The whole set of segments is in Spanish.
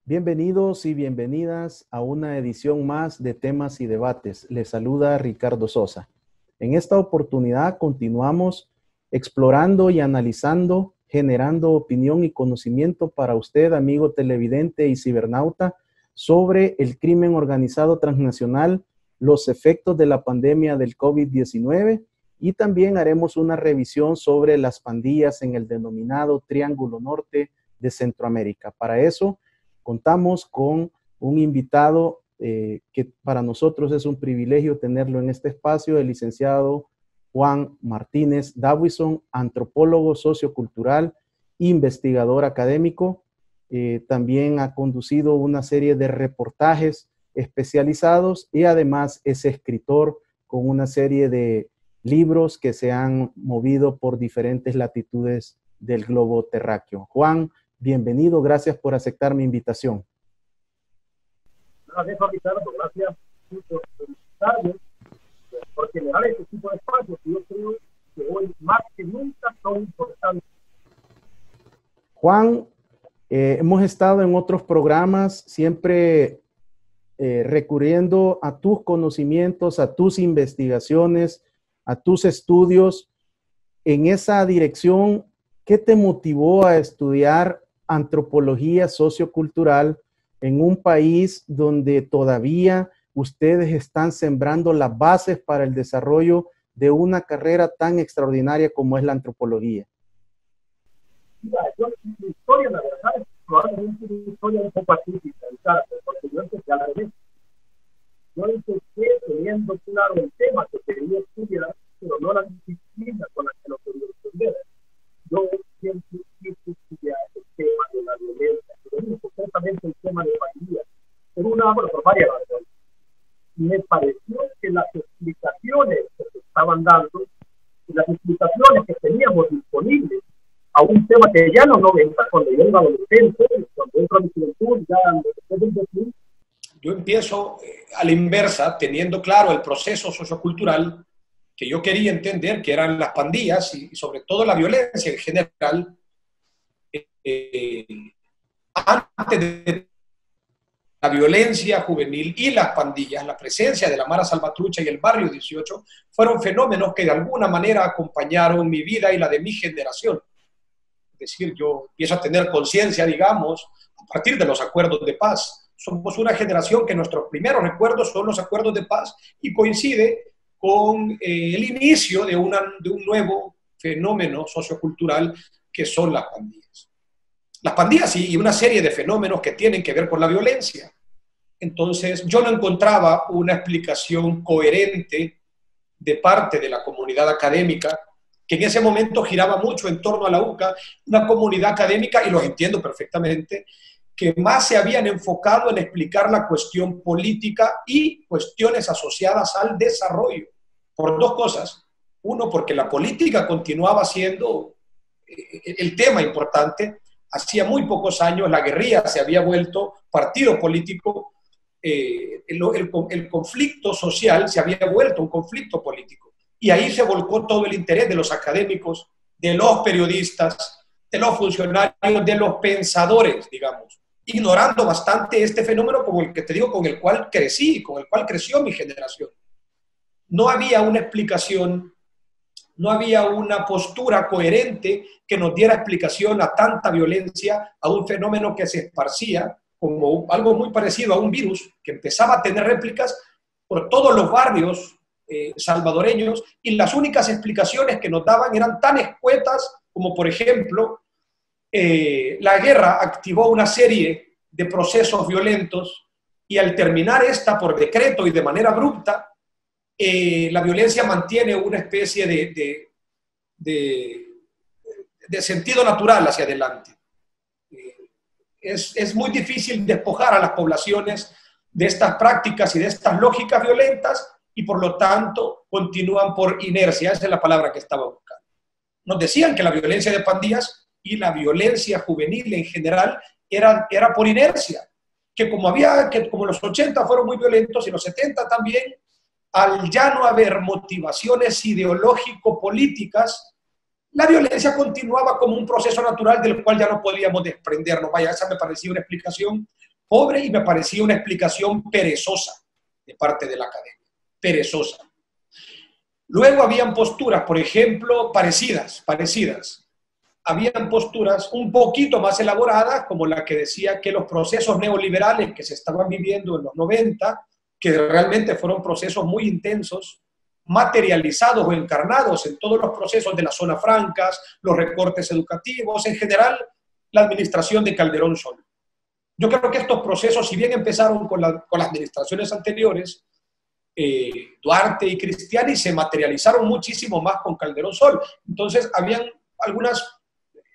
Bienvenidos y bienvenidas a una edición más de Temas y Debates. Les saluda Ricardo Sosa. En esta oportunidad continuamos explorando y analizando, generando opinión y conocimiento para usted, amigo televidente y cibernauta, sobre el crimen organizado transnacional, los efectos de la pandemia del COVID-19 y también haremos una revisión sobre las pandillas en el denominado Triángulo Norte de Centroamérica. Para eso, contamos con un invitado que para nosotros es un privilegio tenerlo en este espacio, el licenciado Juan Martínez Dawison, antropólogo sociocultural, investigador académico. También ha conducido una serie de reportajes especializados y además es escritor con una serie de libros que se han movido por diferentes latitudes del globo terráqueo. Juan, bienvenido, gracias por aceptar mi invitación. Gracias, Ricardo, gracias por invitarme, por generar este tipo de espacios que yo creo que hoy más que nunca son importantes. Juan, hemos estado en otros programas siempre recurriendo a tus conocimientos, a tus investigaciones, a tus estudios. En esa dirección, ¿qué te motivó a estudiar antropología sociocultural en un país donde todavía ustedes están sembrando las bases para el desarrollo de una carrera tan extraordinaria como es la antropología? Mira, mi historia, la verdad, es probablemente una historia un poco atípica, porque yo empecé a la vez. Yo empecé teniendo claro el tema que quería estudiar, pero no la disciplina con la que lo quería estudiar. Yo siempre quise estudiar el tema de la violencia, pero concretamente el tema de pandillas, por varias razones. Me pareció que las explicaciones que se estaban dando y las explicaciones que teníamos disponibles a un tema que ya en los 90, cuando yo era adolescente, cuando entro a mi juventud, ya después del 2000, yo empiezo a la inversa, teniendo claro el proceso sociocultural que yo quería entender, que eran las pandillas y sobre todo la violencia en general. Antes de la violencia juvenil y las pandillas, la presencia de la Mara Salvatrucha y el Barrio 18 fueron fenómenos que de alguna manera acompañaron mi vida y la de mi generación. Es decir, yo empiezo a tener conciencia, digamos, a partir de los acuerdos de paz. Somos una generación que nuestros primeros recuerdos son los acuerdos de paz y coincide con el inicio de un nuevo fenómeno sociocultural que son las pandillas. Las pandillas y una serie de fenómenos que tienen que ver con la violencia. Entonces, yo no encontraba una explicación coherente de parte de la comunidad académica, que en ese momento giraba mucho en torno a la UCA, una comunidad académica, y los entiendo perfectamente, que más se habían enfocado en explicar la cuestión política y cuestiones asociadas al desarrollo. Por dos cosas. Uno, porque la política continuaba siendo el tema importante. Hacía muy pocos años la guerrilla se había vuelto partido político, el conflicto social se había vuelto un conflicto político. Y ahí se volcó todo el interés de los académicos, de los periodistas, de los funcionarios, de los pensadores, digamos, ignorando bastante este fenómeno como el que te digo, con el cual crecí, con el cual creció mi generación. No había una explicación, no había una postura coherente que nos diera explicación a tanta violencia, a un fenómeno que se esparcía como algo muy parecido a un virus que empezaba a tener réplicas por todos los barrios salvadoreños, y las únicas explicaciones que nos daban eran tan escuetas como, por ejemplo, la guerra activó una serie de procesos violentos y al terminar esta por decreto y de manera abrupta, la violencia mantiene una especie de sentido natural hacia adelante. Es muy difícil despojar a las poblaciones de estas prácticas y de estas lógicas violentas y por lo tanto continúan por inercia. Esa es la palabra que estaba buscando. Nos decían que la violencia de pandillas y la violencia juvenil en general era por inercia, que como los 80 fueron muy violentos y los 70 también, al ya no haber motivaciones ideológico-políticas, la violencia continuaba como un proceso natural del cual ya no podíamos desprendernos. Vaya, esa me parecía una explicación pobre y me parecía una explicación perezosa de parte de la academia, perezosa. Luego habían posturas, por ejemplo, parecidas. Habían posturas un poquito más elaboradas, como la que decía que los procesos neoliberales que se estaban viviendo en los 90, que realmente fueron procesos muy intensos, materializados o encarnados en todos los procesos de las zonas francas, los recortes educativos, en general, la administración de Calderón Sol. Yo creo que estos procesos, si bien empezaron con las administraciones anteriores, Duarte y Cristiani, se materializaron muchísimo más con Calderón Sol. Entonces, habían algunas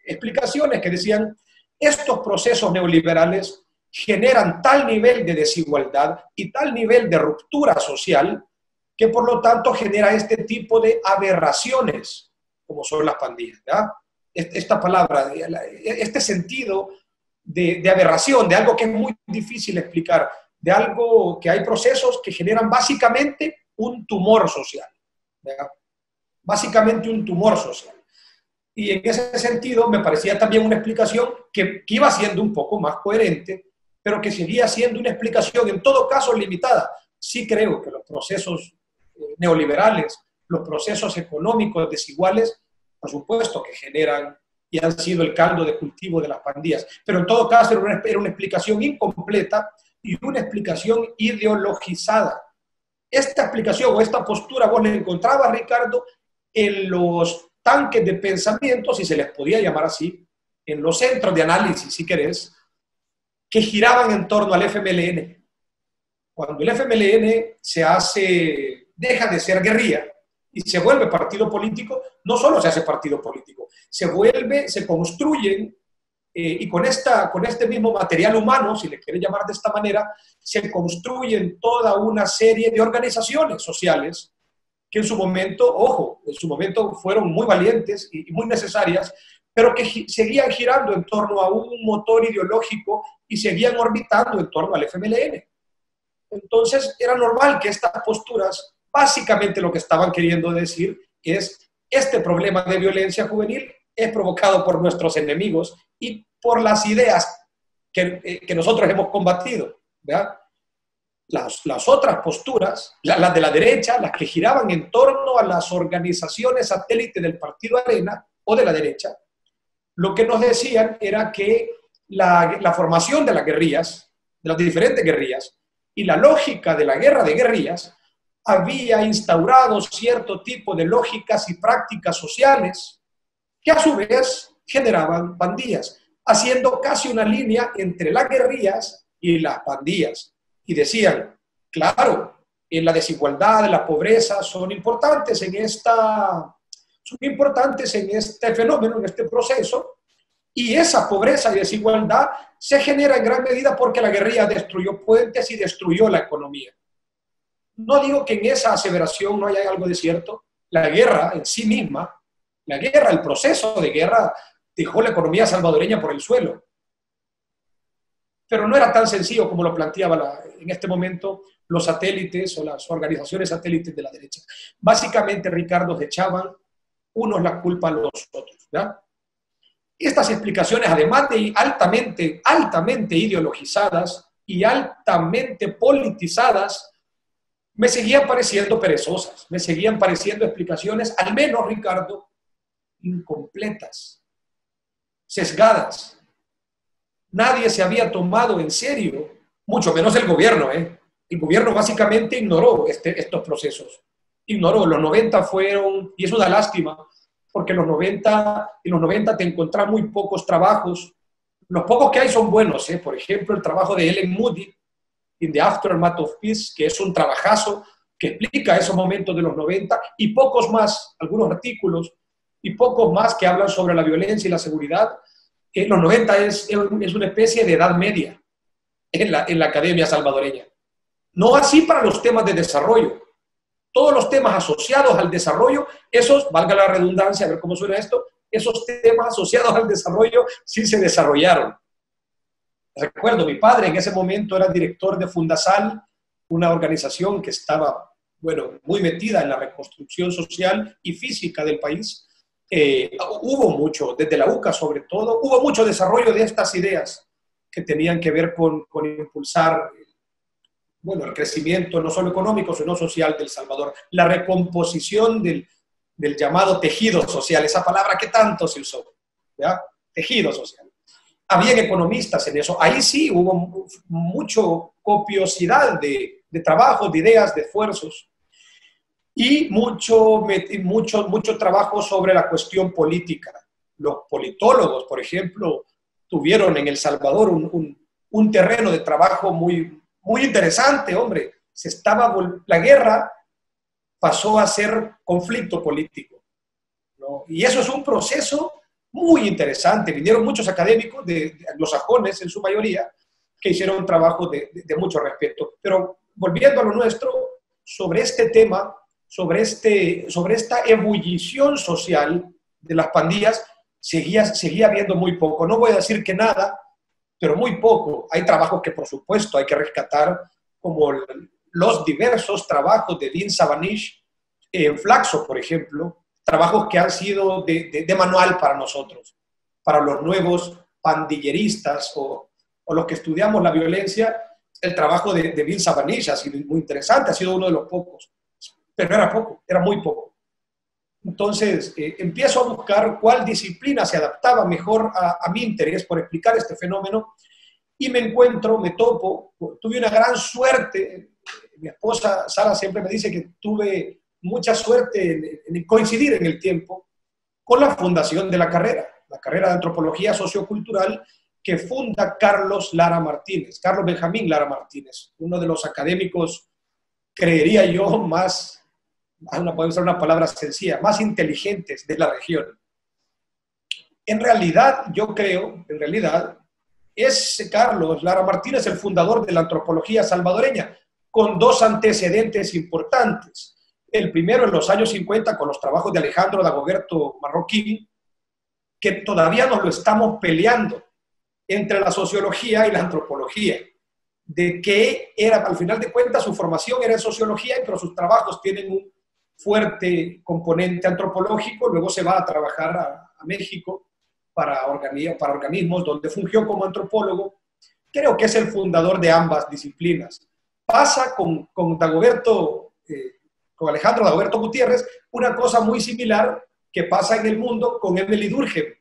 explicaciones que decían, estos procesos neoliberales generan tal nivel de desigualdad y tal nivel de ruptura social que por lo tanto genera este tipo de aberraciones, como son las pandillas, ¿ya? Esta palabra, este sentido de aberración, de algo que es muy difícil explicar, de algo que hay procesos que generan básicamente un tumor social, ¿ya? Básicamente un tumor social. Y en ese sentido me parecía también una explicación que iba siendo un poco más coherente, pero que seguía siendo una explicación en todo caso limitada. Sí creo que los procesos neoliberales, los procesos económicos desiguales, por supuesto que generan y han sido el caldo de cultivo de las pandillas, pero en todo caso era una explicación incompleta y una explicación ideologizada. Esta explicación o esta postura vos la encontrabas, Ricardo, en los tanques de pensamiento, si se les podía llamar así, en los centros de análisis, si querés, que giraban en torno al FMLN. Cuando el FMLN deja de ser guerrilla y se vuelve partido político, no solo se hace partido político, se construyen, y con este mismo material humano, si le quieren llamar de esta manera, se construyen toda una serie de organizaciones sociales que en su momento, fueron muy valientes y muy necesarias, pero que seguían girando en torno a un motor ideológico y seguían orbitando en torno al FMLN. Entonces era normal que estas posturas, básicamente lo que estaban queriendo decir es, este problema de violencia juvenil es provocado por nuestros enemigos y por las ideas que nosotros hemos combatido, ¿verdad? Las otras posturas, las de la derecha, las que giraban en torno a las organizaciones satélites del Partido Arena o de la derecha, lo que nos decían era que la formación de las guerrillas, de las diferentes guerrillas, y la lógica de la guerra de guerrillas había instaurado cierto tipo de lógicas y prácticas sociales que a su vez generaban pandillas, haciendo casi una línea entre las guerrillas y las pandillas. Y decían, claro, la desigualdad, la pobreza son importantes en este fenómeno, en este proceso, y esa pobreza y desigualdad se genera en gran medida porque la guerrilla destruyó puentes y destruyó la economía. No digo que en esa aseveración no haya algo de cierto. La guerra en sí misma, el proceso de guerra dejó la economía salvadoreña por el suelo. Pero no era tan sencillo como lo planteaba en este momento los satélites o las organizaciones satélites de la derecha. Básicamente, Ricardo, echaban unos la culpa a los otros, ¿verdad? Estas explicaciones, además de altamente ideologizadas y altamente politizadas, me seguían pareciendo perezosas, me seguían pareciendo explicaciones, al menos, Ricardo, incompletas, sesgadas. Nadie se había tomado en serio, mucho menos el gobierno. El gobierno básicamente ignoró estos procesos. Ignoró. Los 90 fueron, y es una lástima, porque en los 90 te encontrás muy pocos trabajos. Los pocos que hay son buenos. Por ejemplo, el trabajo de Ellen Moody, In the Aftermath of Peace, que es un trabajazo que explica esos momentos de los 90, y pocos más, algunos artículos, y pocos más que hablan sobre la violencia y la seguridad. Los 90 es una especie de edad media en la academia salvadoreña. No así para los temas de desarrollo. Todos los temas asociados al desarrollo, esos, valga la redundancia, a ver cómo suena esto, esos temas asociados al desarrollo sí se desarrollaron. Recuerdo, mi padre en ese momento era director de Fundasal, una organización que estaba, bueno, muy metida en la reconstrucción social y física del país. Hubo mucho, desde la UCA sobre todo, hubo mucho desarrollo de estas ideas que tenían que ver con impulsar, bueno, el crecimiento no solo económico, sino social de El Salvador. La recomposición del llamado tejido social, esa palabra que tanto se usó, ¿ya? Tejido social. Habían economistas en eso. Ahí sí hubo mucho copiosidad de trabajos, de ideas, de esfuerzos y mucho trabajo sobre la cuestión política. Los politólogos, por ejemplo, tuvieron en El Salvador un terreno de trabajo muy interesante, hombre. La guerra pasó a ser conflicto político, ¿no? Y eso es un proceso muy interesante. Vinieron muchos académicos, de anglosajones en su mayoría, que hicieron un trabajo de mucho respeto. Pero volviendo a lo nuestro, sobre este tema, sobre esta ebullición social de las pandillas, seguía habiendo muy poco. No voy a decir que nada, pero muy poco. Hay trabajos que, por supuesto, hay que rescatar, como los diversos trabajos de Dean Savanish en Flaxo, por ejemplo, trabajos que han sido de manual para nosotros, para los nuevos pandilleristas o los que estudiamos la violencia. El trabajo de Dean Savanish ha sido muy interesante, ha sido uno de los pocos, pero era poco, era muy poco. Entonces, empiezo a buscar cuál disciplina se adaptaba mejor a mi interés por explicar este fenómeno y me topo, tuve una gran suerte. Mi esposa Sara siempre me dice que tuve mucha suerte en coincidir en el tiempo con la fundación de la carrera de Antropología Sociocultural que funda Carlos Benjamín Lara Martínez, uno de los académicos, creería yo, puede usar una palabra sencilla, más inteligentes de la región. En realidad, es Carlos Lara Martínez el fundador de la antropología salvadoreña, con dos antecedentes importantes. El primero en los años 50 con los trabajos de Alejandro Dagoberto Marroquín, que todavía nos lo estamos peleando entre la sociología y la antropología, de que al final de cuentas su formación era en sociología, pero sus trabajos tienen un fuerte componente antropológico. Luego se va a trabajar a México para organismos donde fungió como antropólogo. Creo que es el fundador de ambas disciplinas. Pasa con Alejandro Dagoberto Gutiérrez una cosa muy similar que pasa en el mundo con Emily Durkheim,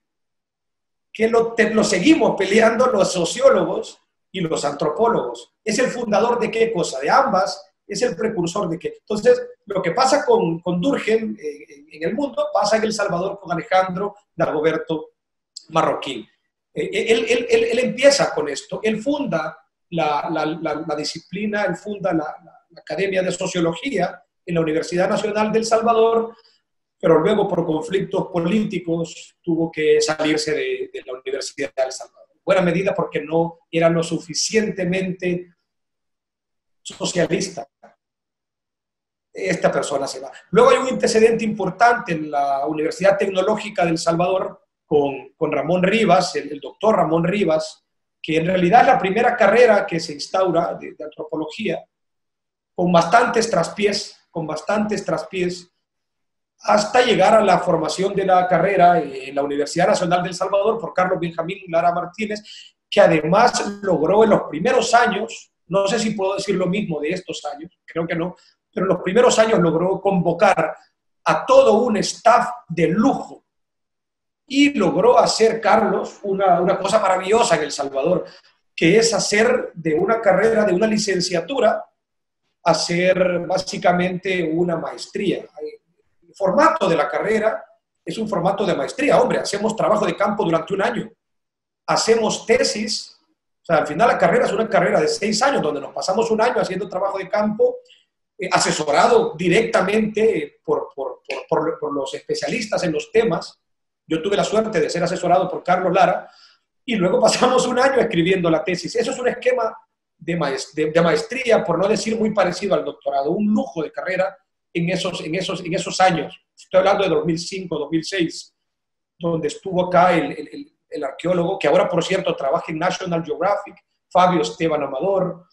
que lo seguimos peleando los sociólogos y los antropólogos. ¿Es el fundador de qué cosa? De ambas. ¿Es el precursor de qué? Entonces, lo que pasa con Durkheim en el mundo, pasa en El Salvador con Alejandro Dagoberto Marroquín. Él empieza con esto. Él funda la disciplina, él funda la Academia de Sociología en la Universidad Nacional de El Salvador, pero luego por conflictos políticos tuvo que salirse de la Universidad de El Salvador. Buena medida porque no era lo suficientemente socialista. Esta persona se va. Luego hay un antecedente importante en la Universidad Tecnológica de El Salvador con Ramón Rivas, el doctor Ramón Rivas, que en realidad es la primera carrera que se instaura de antropología, con bastantes traspiés, hasta llegar a la formación de la carrera en la Universidad Nacional de El Salvador por Carlos Benjamín Lara Martínez, que además logró en los primeros años, no sé si puedo decir lo mismo de estos años, creo que no, pero en los primeros años logró convocar a todo un staff de lujo y logró hacer, Carlos, una cosa maravillosa en El Salvador, que es hacer de una carrera, de una licenciatura, hacer básicamente una maestría. El formato de la carrera es un formato de maestría. Hombre, hacemos trabajo de campo durante un año, hacemos tesis. O sea, al final la carrera es una carrera de 6 años, donde nos pasamos un año haciendo trabajo de campo, asesorado directamente por los especialistas en los temas. Yo tuve la suerte de ser asesorado por Carlos Lara, y luego pasamos un año escribiendo la tesis. Eso es un esquema de maestría, por no decir muy parecido al doctorado, un lujo de carrera en esos años. Estoy hablando de 2005, 2006, donde estuvo acá el el arqueólogo, que ahora, por cierto, trabaja en National Geographic, Fabio Esteban Amador,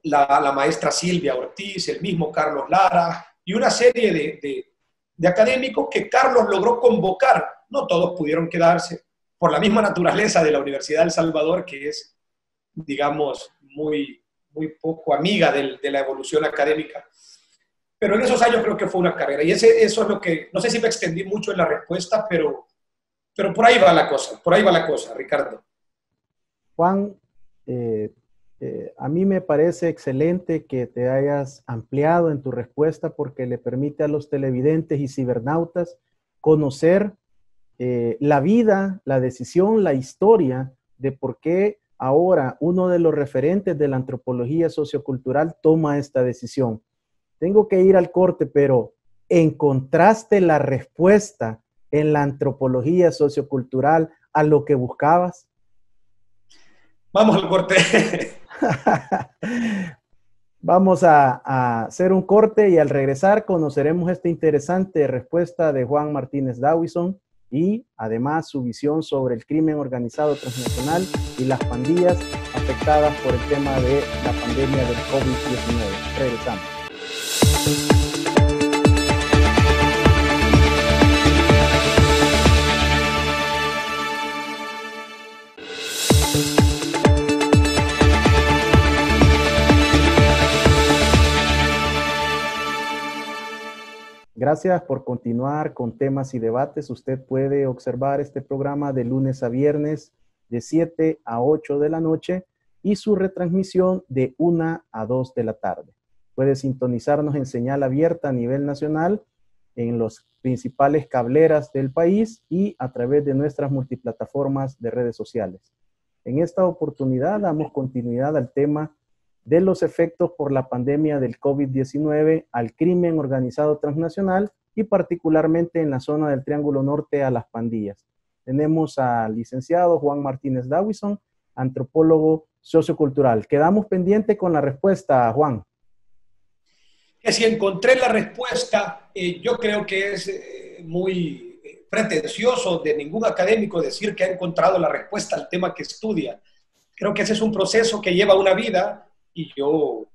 la maestra Silvia Ortiz, el mismo Carlos Lara, y una serie de académicos que Carlos logró convocar. No todos pudieron quedarse, por la misma naturaleza de la Universidad de El Salvador, que es, digamos, muy poco amiga de la evolución académica. Pero en esos años creo que fue una carrera. Y eso es lo que, no sé si me extendí mucho en la respuesta, pero por ahí va la cosa, Ricardo. Juan, a mí me parece excelente que te hayas ampliado en tu respuesta porque le permite a los televidentes y cibernautas conocer la vida, la decisión, la historia de por qué ahora uno de los referentes de la antropología sociocultural toma esta decisión. Tengo que ir al corte, pero ¿encontraste la respuesta en la antropología sociocultural a lo que buscabas? Vamos al corte. Vamos a hacer un corte y al regresar conoceremos esta interesante respuesta de Juan Martínez Dawison y además su visión sobre el crimen organizado transnacional y las pandillas afectadas por el tema de la pandemia del COVID-19. Regresamos. Gracias por continuar con temas y debates. Usted puede observar este programa de lunes a viernes de 7 a 8 de la noche y su retransmisión de 1 a 2 de la tarde. Puede sintonizarnos en señal abierta a nivel nacional en las principales cableras del país y a través de nuestras multiplataformas de redes sociales. En esta oportunidad damos continuidad al tema de los efectos por la pandemia del COVID-19 al crimen organizado transnacional y particularmente en la zona del Triángulo Norte a las pandillas. Tenemos al licenciado Juan Martínez Dawison, antropólogo sociocultural. Quedamos pendientes con la respuesta, Juan. Que si encontré la respuesta, yo creo que es muy pretencioso de ningún académico decir que ha encontrado la respuesta al tema que estudia. Creo que ese es un proceso que lleva una vida y yo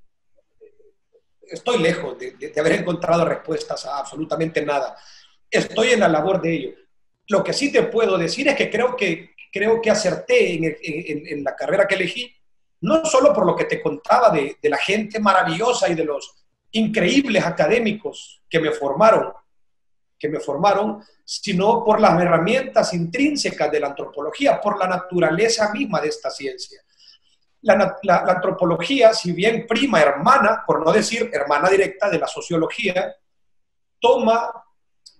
estoy lejos de haber encontrado respuestas a absolutamente nada. Estoy en la labor de ello. Lo que sí te puedo decir es que creo que acerté en la carrera que elegí, no solo por lo que te contaba de la gente maravillosa y de los increíbles académicos que me formaron, sino por las herramientas intrínsecas de la antropología, por la naturaleza misma de esta ciencia. La antropología, si bien prima hermana, por no decir hermana directa de la sociología, toma,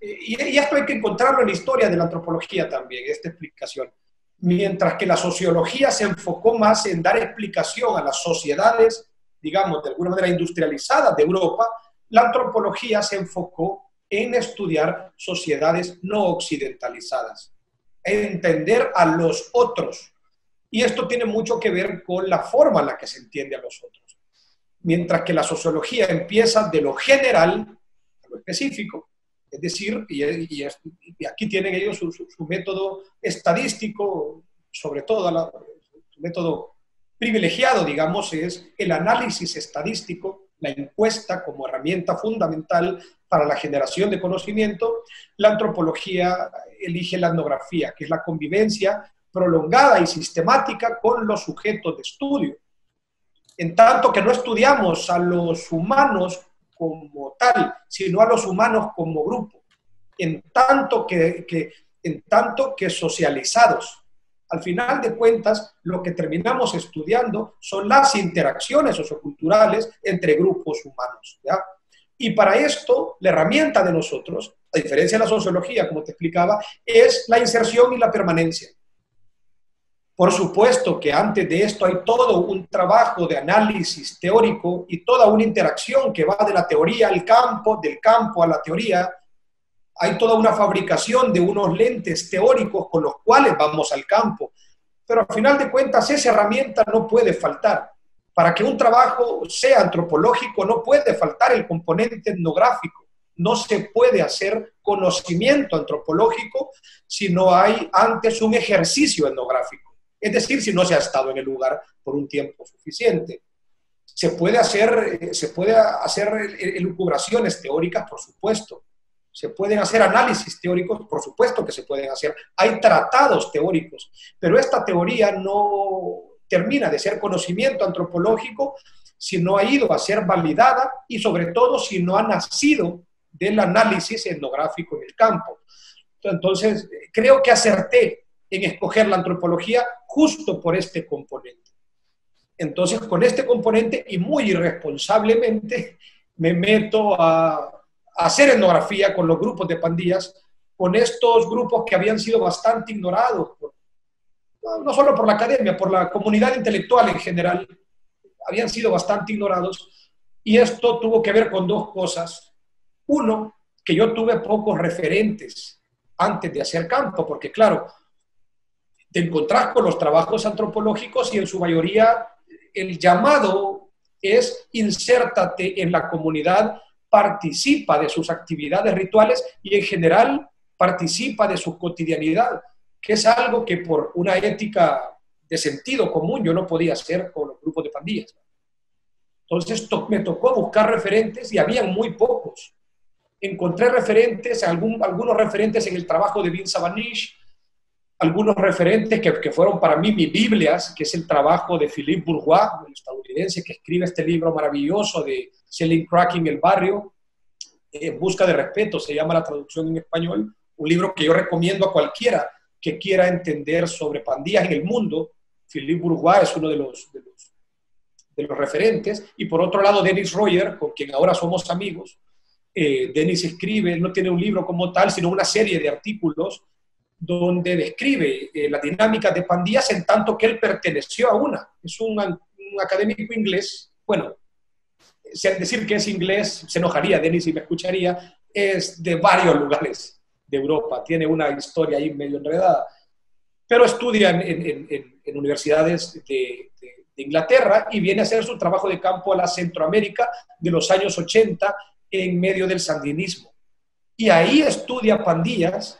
y esto hay que encontrarlo en la historia de la antropología también, esta explicación, mientras que la sociología se enfocó más en dar explicación a las sociedades, digamos, de alguna manera industrializadas de Europa, la antropología se enfocó en estudiar sociedades no occidentalizadas, entender a los otros. Y esto tiene mucho que ver con la forma en la que se entiende a los otros. Mientras que la sociología empieza de lo general a lo específico, es decir, y aquí tienen ellos su método estadístico, sobre todo su método privilegiado, digamos, es el análisis estadístico, la encuesta como herramienta fundamental para la generación de conocimiento. La antropología elige la etnografía, que es la convivencia prolongada y sistemática con los sujetos de estudio. En tanto que no estudiamos a los humanos como tal, sino a los humanos como grupo, en tanto que socializados. Al final de cuentas, lo que terminamos estudiando son las interacciones socioculturales entre grupos humanos, ¿ya? Y para esto, la herramienta de nosotros, a diferencia de la sociología, como te explicaba, es la inserción y la permanencia. Por supuesto que antes de esto hay todo un trabajo de análisis teórico y toda una interacción que va de la teoría al campo, del campo a la teoría. Hay toda una fabricación de unos lentes teóricos con los cuales vamos al campo. Pero al final de cuentas esa herramienta no puede faltar. Para que un trabajo sea antropológico no puede faltar el componente etnográfico, no se puede hacer conocimiento antropológico si no hay antes un ejercicio etnográfico. Es decir, si no se ha estado en el lugar por un tiempo suficiente. Se puede hacer elucubraciones teóricas, por supuesto. Se pueden hacer análisis teóricos, por supuesto que se pueden hacer. Hay tratados teóricos, pero esta teoría no termina de ser conocimiento antropológico si no ha ido a ser validada y sobre todo si no ha nacido del análisis etnográfico en el campo. Entonces, creo que acerté en escoger la antropología justo por este componente. Entonces, con este componente y muy irresponsablemente me meto a hacer etnografía con los grupos de pandillas, con estos grupos que habían sido bastante ignorados, no solo por la academia, por la comunidad intelectual en general, habían sido bastante ignorados, y esto tuvo que ver con dos cosas. Uno, que yo tuve pocos referentes antes de hacer campo, porque claro, te encontrás con los trabajos antropológicos y en su mayoría el llamado es insértate en la comunidad, participa de sus actividades rituales y en general participa de su cotidianidad, que es algo que por una ética de sentido común yo no podía hacer con los grupos de pandillas. Entonces me tocó buscar referentes y habían muy pocos. Encontré referentes, algunos referentes en el trabajo de Vince Savanish, algunos referentes que fueron para mí mis Biblias, que es el trabajo de Philippe Bourgois, el estadounidense, que escribe este libro maravilloso de Selling Crack en el barrio, En busca de respeto, se llama la traducción en español, un libro que yo recomiendo a cualquiera que quiera entender sobre pandillas en el mundo. Philippe Bourgois es uno de los referentes, y por otro lado Dennis Royer, con quien ahora somos amigos. Dennis escribe, no tiene un libro como tal, sino una serie de artículos donde describe la dinámica de pandillas en tanto que él perteneció a una. Es un académico inglés, bueno, decir que es inglés, se enojaría Dennis si me escucharía, es de varios lugares de Europa, tiene una historia ahí medio enredada, pero estudia en universidades de Inglaterra y viene a hacer su trabajo de campo a la Centroamérica de los años 80 en medio del sandinismo. Y ahí estudia pandillas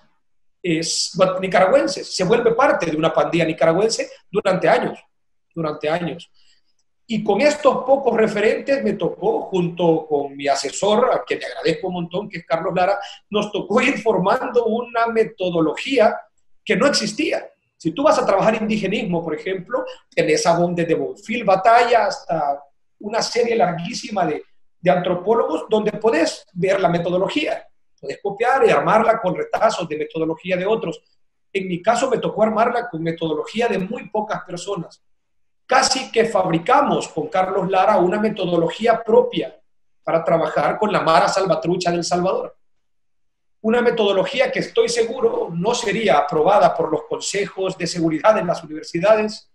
nicaragüenses, se vuelve parte de una pandilla nicaragüense durante años. Y con estos pocos referentes me tocó, junto con mi asesor, a quien le agradezco un montón, que es Carlos Lara, nos tocó ir formando una metodología que no existía. Si tú vas a trabajar indigenismo, por ejemplo, tenés desde Bonfil Batalla hasta una serie larguísima de antropólogos donde podés ver la metodología. Podés copiar y armarla con retazos de metodología de otros. En mi caso me tocó armarla con metodología de muy pocas personas. Casi que fabricamos con Carlos Lara una metodología propia para trabajar con la Mara Salvatrucha de El Salvador. Una metodología que estoy seguro no sería aprobada por los consejos de seguridad en las universidades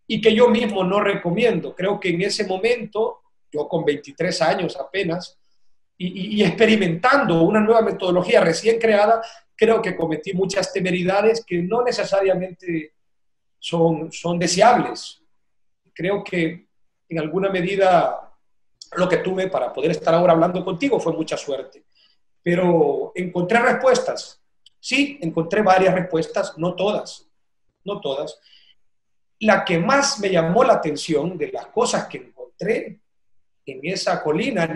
y que yo mismo no recomiendo. Creo que en ese momento, yo con 23 años apenas, y experimentando una nueva metodología recién creada, creo que cometí muchas temeridades que no necesariamente son deseables. Creo que en alguna medida lo que tuve para poder estar ahora hablando contigo fue mucha suerte. Pero encontré respuestas. Sí, encontré varias respuestas, no todas. La que más me llamó la atención de las cosas que encontré en esa colina,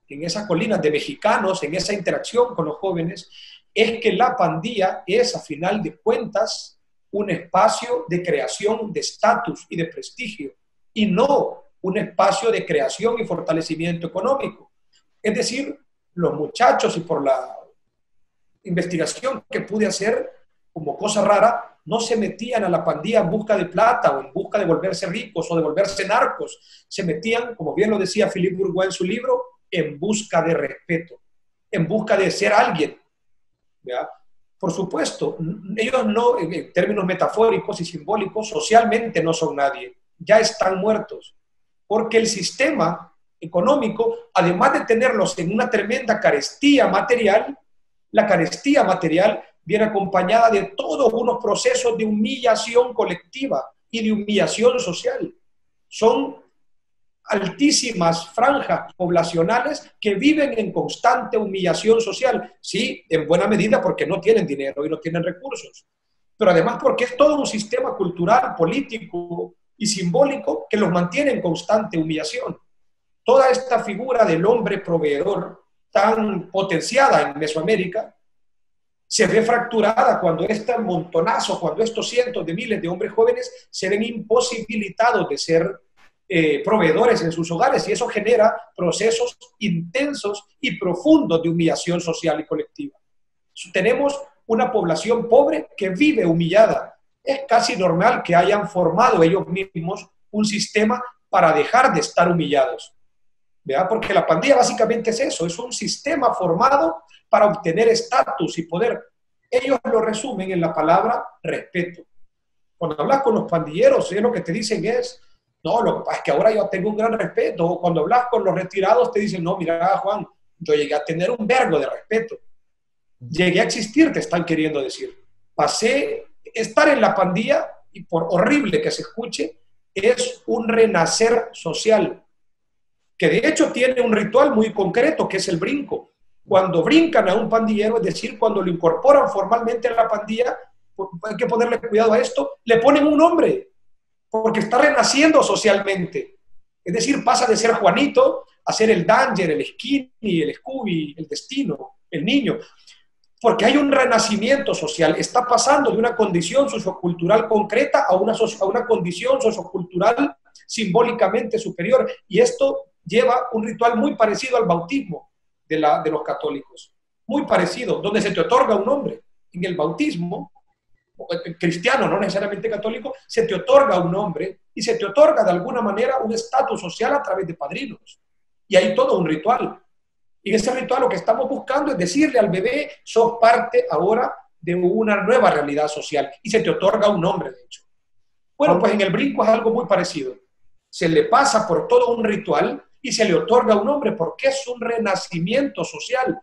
en esas colinas de mexicanos, en esa interacción con los jóvenes, es que la pandilla es, a final de cuentas, un espacio de creación de estatus y de prestigio, y no un espacio de creación y fortalecimiento económico. Es decir, los muchachos, y por la investigación que pude hacer, como cosa rara, no se metían a la pandilla en busca de plata o en busca de volverse ricos o de volverse narcos. Se metían, como bien lo decía Philippe Bourgois en su libro, en busca de respeto, en busca de ser alguien. ¿Ya? Por supuesto, ellos no, en términos metafóricos y simbólicos, socialmente no son nadie, ya están muertos, porque el sistema económico, además de tenerlos en una tremenda carestía material, la carestía material viene acompañada de todos unos procesos de humillación colectiva y de humillación social. Son altísimas franjas poblacionales que viven en constante humillación social. Sí, en buena medida porque no tienen dinero y no tienen recursos, pero además porque es todo un sistema cultural, político y simbólico que los mantiene en constante humillación. Toda esta figura del hombre proveedor tan potenciada en Mesoamérica se ve fracturada cuando este montonazo, cuando estos cientos de miles de hombres jóvenes se ven imposibilitados de ser proveedores en sus hogares, y eso genera procesos intensos y profundos de humillación social y colectiva. Tenemos una población pobre que vive humillada. Es casi normal que hayan formado ellos mismos un sistema para dejar de estar humillados, ¿verdad? Porque la pandilla básicamente es eso, es un sistema formado para obtener estatus y poder. Ellos lo resumen en la palabra respeto. Cuando hablas con los pandilleros, lo que te dicen es: no, lo que pasa es que ahora yo tengo un gran respeto. O cuando hablas con los retirados te dicen: no, mira, Juan, yo llegué a tener un vergo de respeto. Llegué a existir, te están queriendo decir. Pasé, estar en la pandilla, y por horrible que se escuche, es un renacer social, que de hecho tiene un ritual muy concreto, que es el brinco. Cuando brincan a un pandillero, es decir, cuando lo incorporan formalmente a la pandilla, hay que ponerle cuidado a esto, le ponen un nombre, porque está renaciendo socialmente. Es decir, pasa de ser Juanito a ser el Danger, el Skinny, el Scooby, el Destino, el Niño, porque hay un renacimiento social. Está pasando de una condición sociocultural concreta a una condición sociocultural simbólicamente superior, y esto lleva un ritual muy parecido al bautismo de los católicos, muy parecido, donde se te otorga un nombre. En el bautismo cristiano, no necesariamente católico, se te otorga un nombre y se te otorga de alguna manera un estatus social a través de padrinos. Y hay todo un ritual. Y en ese ritual lo que estamos buscando es decirle al bebé: sos parte ahora de una nueva realidad social, y se te otorga un nombre, de hecho. Bueno, pues en el brinco es algo muy parecido. Se le pasa por todo un ritual y se le otorga un nombre, porque es un renacimiento social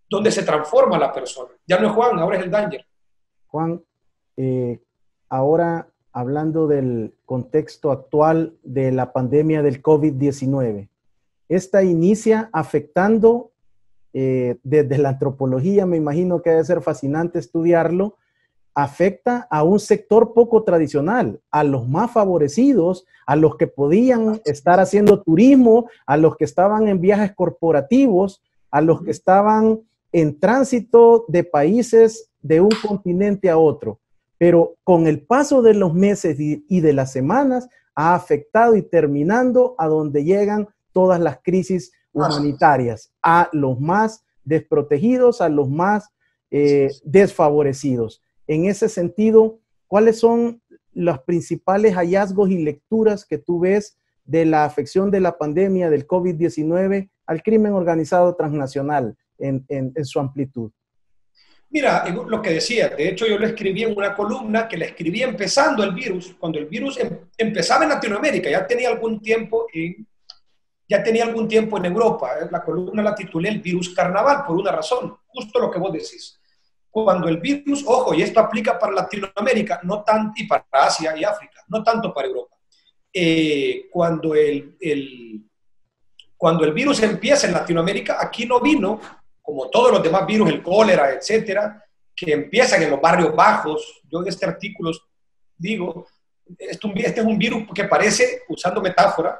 donde se transforma la persona. Ya no es Juan, ahora es el Danger. Juan, ahora hablando del contexto actual de la pandemia del COVID-19, esta inicia afectando, desde la antropología, me imagino que debe ser fascinante estudiarlo, afecta a un sector poco tradicional, a los más favorecidos, a los que podían estar haciendo turismo, a los que estaban en viajes corporativos, a los que estaban en tránsito de países de un continente a otro. Pero con el paso de los meses y de las semanas, ha afectado y terminando a donde llegan todas las crisis humanitarias, a los más desprotegidos, a los más desfavorecidos. En ese sentido, ¿cuáles son los principales hallazgos y lecturas que tú ves de la afección de la pandemia del COVID-19 al crimen organizado transnacional en su amplitud? Mira, lo que decía, de hecho yo lo escribí en una columna que la escribí empezando el virus, cuando el virus empezaba en Latinoamérica, ya tenía algún tiempo en Europa. La columna la titulé El virus carnaval, por una razón, justo lo que vos decís. Cuando el virus, ojo, y esto aplica para Latinoamérica, no tanto, y para Asia y África, no tanto para Europa. Cuando el virus empieza en Latinoamérica, aquí no vino, como todos los demás virus, el cólera, etcétera, que empiezan en los barrios bajos. Yo en este artículo digo, este es un virus que parece, usando metáfora,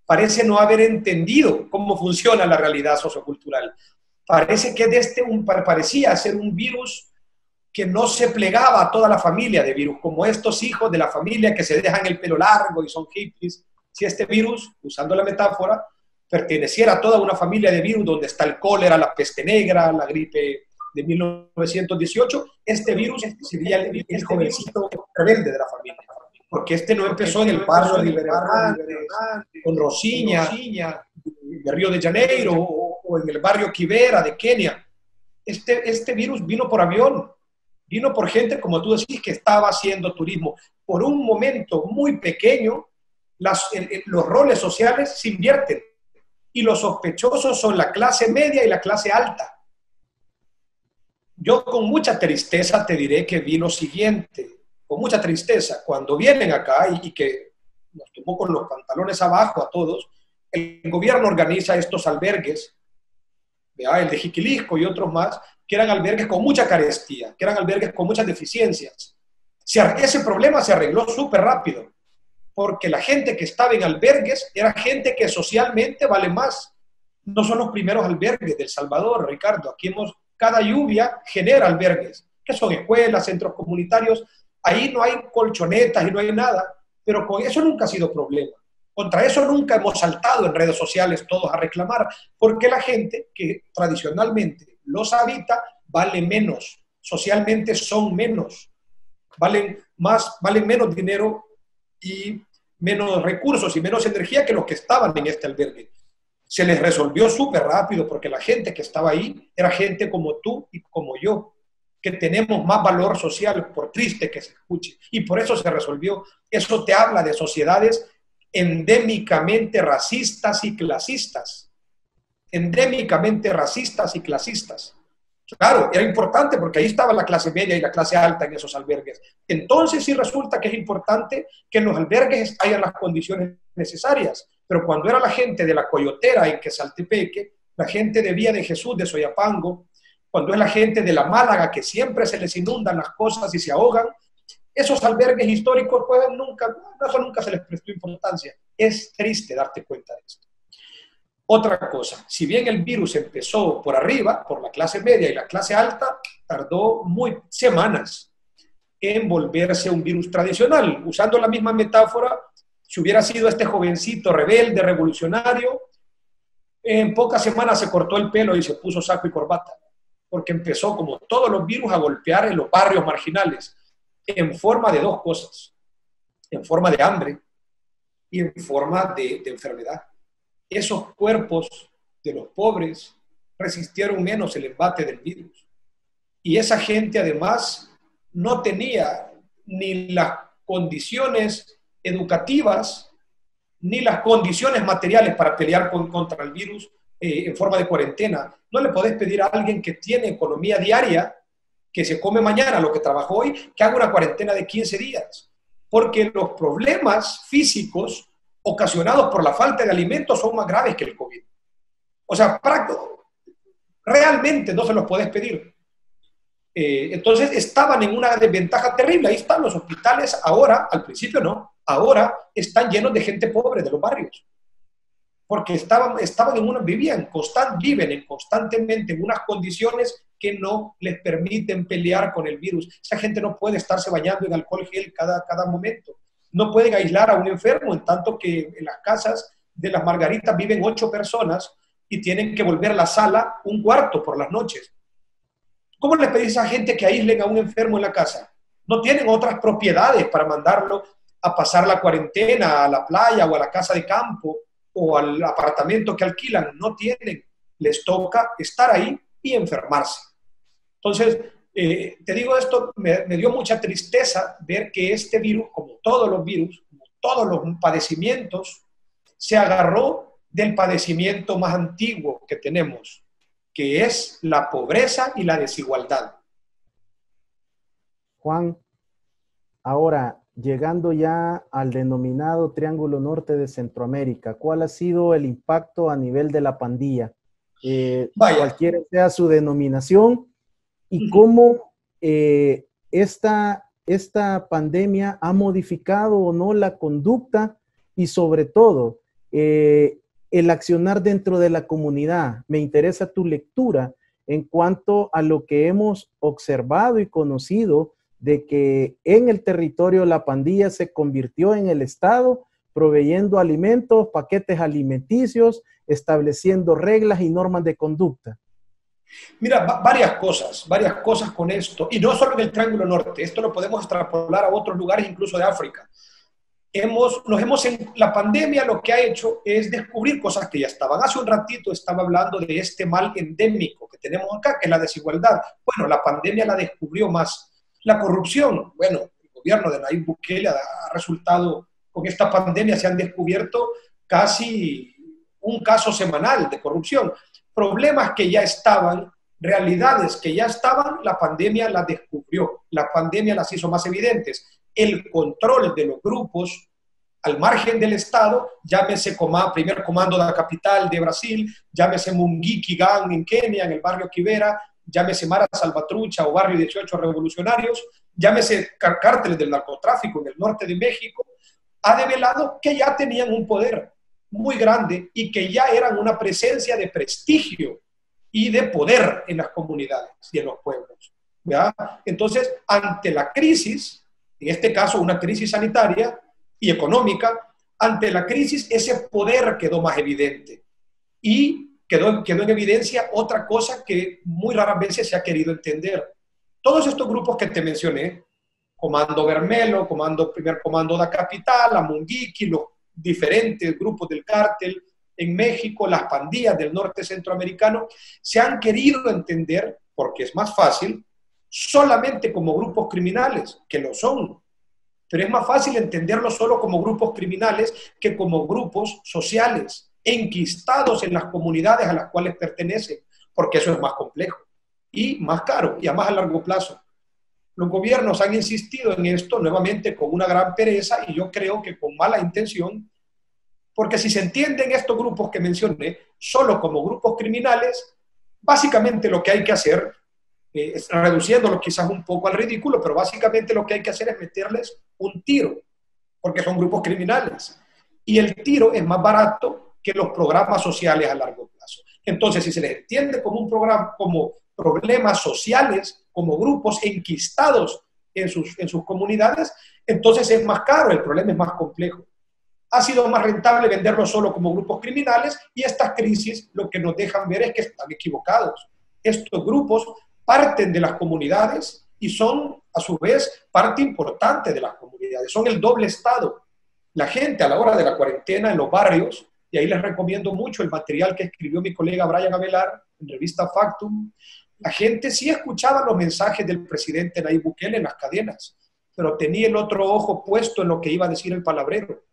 parece no haber entendido cómo funciona la realidad sociocultural. Parece que parecía ser un virus que no se plegaba a toda la familia de virus, como estos hijos de la familia que se dejan el pelo largo y son hippies. Si este virus, usando la metáfora, perteneciera a toda una familia de virus donde está el cólera, la peste negra, la gripe de 1918, este virus sería el jovencito rebelde de la familia. Porque este no empezó en el barrio de Libertad, con Rosiña, de Río de Janeiro, o en el barrio Kibera de Kenia. Este virus vino por avión, vino por gente, como tú decís, que estaba haciendo turismo. Por un momento muy pequeño, los roles sociales se invierten, y los sospechosos son la clase media y la clase alta. Yo con mucha tristeza te diré que vi lo siguiente, con mucha tristeza, cuando vienen acá y que nos tomó con los pantalones abajo a todos, el gobierno organiza estos albergues, ¿verdad? El de Jiquilisco y otros más, que eran albergues con mucha carestía, que eran albergues con muchas deficiencias. Ese problema se arregló súper rápido, porque la gente que estaba en albergues era gente que socialmente vale más. No son los primeros albergues de El Salvador, Ricardo. Aquí cada lluvia genera albergues, que son escuelas, centros comunitarios. Ahí no hay colchonetas y no hay nada, pero con eso nunca ha sido problema. Contra eso nunca hemos saltado en redes sociales todos a reclamar, porque la gente que tradicionalmente los habita vale menos, socialmente son menos, valen menos dinero y menos recursos y menos energía que los que estaban en este albergue. Se les resolvió súper rápido porque la gente que estaba ahí era gente como tú y como yo, que tenemos más valor social, por triste que se escuche, y por eso se resolvió. Eso te habla de sociedades endémicamente racistas y clasistas. Endémicamente racistas y clasistas. Claro, era importante porque ahí estaba la clase media y la clase alta en esos albergues. Entonces sí resulta que es importante que en los albergues hayan las condiciones necesarias. Pero cuando era la gente de la Coyotera en Quesaltepeque, la gente de Vía de Jesús de Soyapango, cuando es la gente de la Málaga que siempre se les inundan las cosas y se ahogan, esos albergues históricos pues nunca se les prestó importancia. Es triste darte cuenta de esto. Otra cosa, si bien el virus empezó por arriba, por la clase media y la clase alta, tardó semanas en volverse un virus tradicional. Usando la misma metáfora, si hubiera sido este jovencito rebelde, revolucionario, en pocas semanas se cortó el pelo y se puso saco y corbata, porque empezó, como todos los virus, a golpear en los barrios marginales, en forma de dos cosas, en forma de hambre y en forma de enfermedad. Esos cuerpos de los pobres resistieron menos el embate del virus. Y esa gente además no tenía ni las condiciones educativas ni las condiciones materiales para pelear contra el virus en forma de cuarentena. No le podés pedir a alguien que tiene economía diaria, que se come mañana lo que trabajó hoy, que haga una cuarentena de 15 días. Porque los problemas físicos ocasionados por la falta de alimentos son más graves que el COVID. O sea, realmente no se los podés pedir. Entonces estaban en una desventaja terrible. Ahí están los hospitales ahora, al principio no, ahora están llenos de gente pobre de los barrios. Porque viven constantemente en unas condiciones que no les permiten pelear con el virus. Esa gente no puede estarse bañando en alcohol gel cada momento. No pueden aislar a un enfermo, en tanto que en las casas de las Margaritas viven 8 personas y tienen que volver la sala un cuarto por las noches. ¿Cómo le pedís a gente que aíslen a un enfermo en la casa? No tienen otras propiedades para mandarlo a pasar la cuarentena a la playa o a la casa de campo o al apartamento que alquilan. No tienen. Les toca estar ahí y enfermarse. Entonces, te digo esto, me dio mucha tristeza ver que este virus, como todos los virus, como todos los padecimientos, se agarró del padecimiento más antiguo que tenemos, que es la pobreza y la desigualdad. Juan, ahora, llegando ya al denominado Triángulo Norte de Centroamérica, ¿cuál ha sido el impacto a nivel de la pandilla? Cualquiera sea su denominación, y cómo esta pandemia ha modificado o no la conducta y sobre todo el accionar dentro de la comunidad. Me interesa tu lectura en cuanto a lo que hemos observado y conocido de que en el territorio la pandilla se convirtió en el Estado, proveyendo alimentos, paquetes alimenticios, estableciendo reglas y normas de conducta. Mira, varias cosas con esto, y no solo en el Triángulo Norte, esto lo podemos extrapolar a otros lugares, incluso de África. La pandemia lo que ha hecho es descubrir cosas que ya estaban. Hace un ratito estaba hablando de este mal endémico que tenemos acá, que es la desigualdad. Bueno, la pandemia la descubrió más. La corrupción, bueno, el gobierno de Nayib Bukele ha resultado, con esta pandemia se han descubierto casi un caso semanal de corrupción. Problemas que ya estaban, realidades que ya estaban, la pandemia las descubrió, la pandemia las hizo más evidentes. El control de los grupos al margen del Estado, llámese primer comando de la capital de Brasil, llámese Mungiki Gang en Kenia, en el barrio Kibera, llámese Mara Salvatrucha o Barrio 18 Revolucionarios, llámese cárteles del narcotráfico en el norte de México, ha develado que ya tenían un poder muy grande y que ya eran una presencia de prestigio y de poder en las comunidades y en los pueblos, ¿ya? Entonces, ante la crisis, en este caso una crisis sanitaria y económica, ante la crisis ese poder quedó más evidente y quedó en evidencia otra cosa que muy raras veces se ha querido entender. Todos estos grupos que te mencioné, Comando Vermelo, primer comando de la capital, la Mungiki, los diferentes grupos del cártel en México, las pandillas del norte centroamericano, se han querido entender, porque es más fácil, solamente como grupos criminales, que lo son. Pero es más fácil entenderlos solo como grupos criminales que como grupos sociales, enquistados en las comunidades a las cuales pertenecen, porque eso es más complejo y más caro y además a largo plazo. Los gobiernos han insistido en esto nuevamente con una gran pereza y yo creo que con mala intención, porque si se entienden estos grupos que mencioné solo como grupos criminales, básicamente lo que hay que hacer, reduciéndolo quizás un poco al ridículo, pero básicamente lo que hay que hacer es meterles un tiro, porque son grupos criminales. Y el tiro es más barato que los programas sociales a largo plazo. Entonces, si se les entiende como un programa, como problemas sociales, como grupos enquistados en sus comunidades, entonces es más caro, el problema es más complejo. Ha sido más rentable venderlo solo como grupos criminales y estas crisis lo que nos dejan ver es que están equivocados. Estos grupos parten de las comunidades y son, a su vez, parte importante de las comunidades. Son el doble Estado. La gente a la hora de la cuarentena en los barrios, y ahí les recomiendo mucho el material que escribió mi colega Brian Avelar en revista Factum, la gente sí escuchaba los mensajes del presidente Nayib Bukele en las cadenas, pero tenía el otro ojo puesto en lo que iba a decir el palabrero.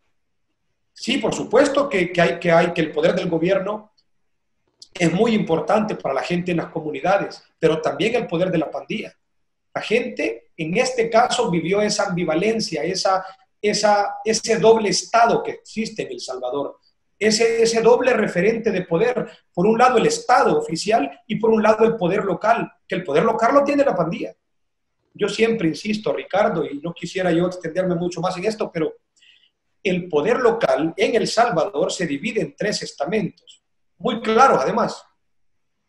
Sí, por supuesto que el poder del gobierno es muy importante para la gente en las comunidades, pero también el poder de la pandilla. La gente, en este caso, vivió esa ambivalencia, ese doble Estado que existe en El Salvador, ese doble referente de poder. Por un lado, el Estado oficial y por un lado, el poder local, que el poder local lo tiene la pandilla. Yo siempre insisto, Ricardo, y no quisiera yo extenderme mucho más en esto, pero el poder local en El Salvador se divide en 3 estamentos, muy claros además.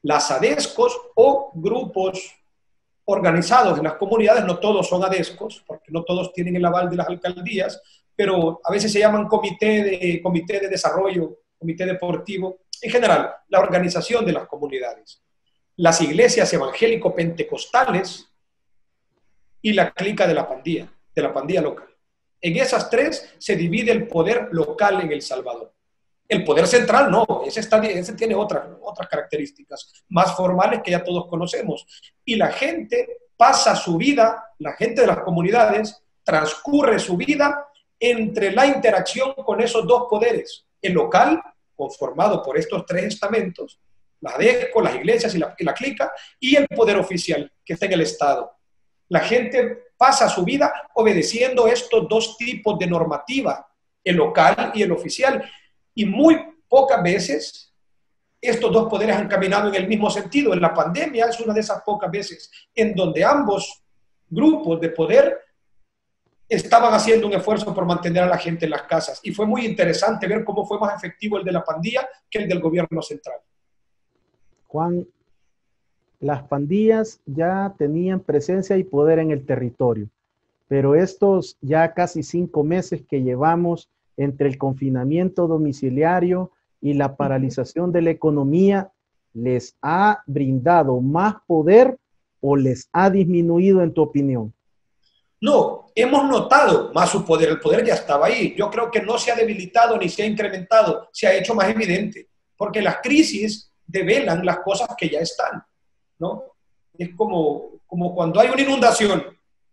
Las ADESCOS o grupos organizados en las comunidades, no todos son ADESCOS, porque no todos tienen el aval de las alcaldías, pero a veces se llaman comité de desarrollo, comité deportivo, en general, la organización de las comunidades. Las iglesias evangélico-pentecostales y la clica de la pandilla local. En esas 3 se divide el poder local en El Salvador. El poder central no, ese tiene otras características más formales que ya todos conocemos. Y la gente pasa su vida, la gente de las comunidades transcurre su vida entre la interacción con esos 2 poderes. El local, conformado por estos 3 estamentos, la ADESCO, las iglesias y la clica, y el poder oficial, que está en el Estado. La gente pasa su vida obedeciendo estos 2 tipos de normativa, el local y el oficial. Y muy pocas veces estos 2 poderes han caminado en el mismo sentido. En la pandemia es una de esas pocas veces en donde ambos grupos de poder estaban haciendo un esfuerzo por mantener a la gente en las casas. Y fue muy interesante ver cómo fue más efectivo el de la pandilla que el del gobierno central. Juan, las pandillas ya tenían presencia y poder en el territorio, pero estos ya casi 5 meses que llevamos entre el confinamiento domiciliario y la paralización de la economía, ¿les ha brindado más poder o les ha disminuido, en tu opinión? No, hemos notado más su poder. El poder ya estaba ahí. Yo creo que no se ha debilitado ni se ha incrementado, se ha hecho más evidente, porque las crisis develan las cosas que ya están, ¿no? Es como cuando hay una inundación,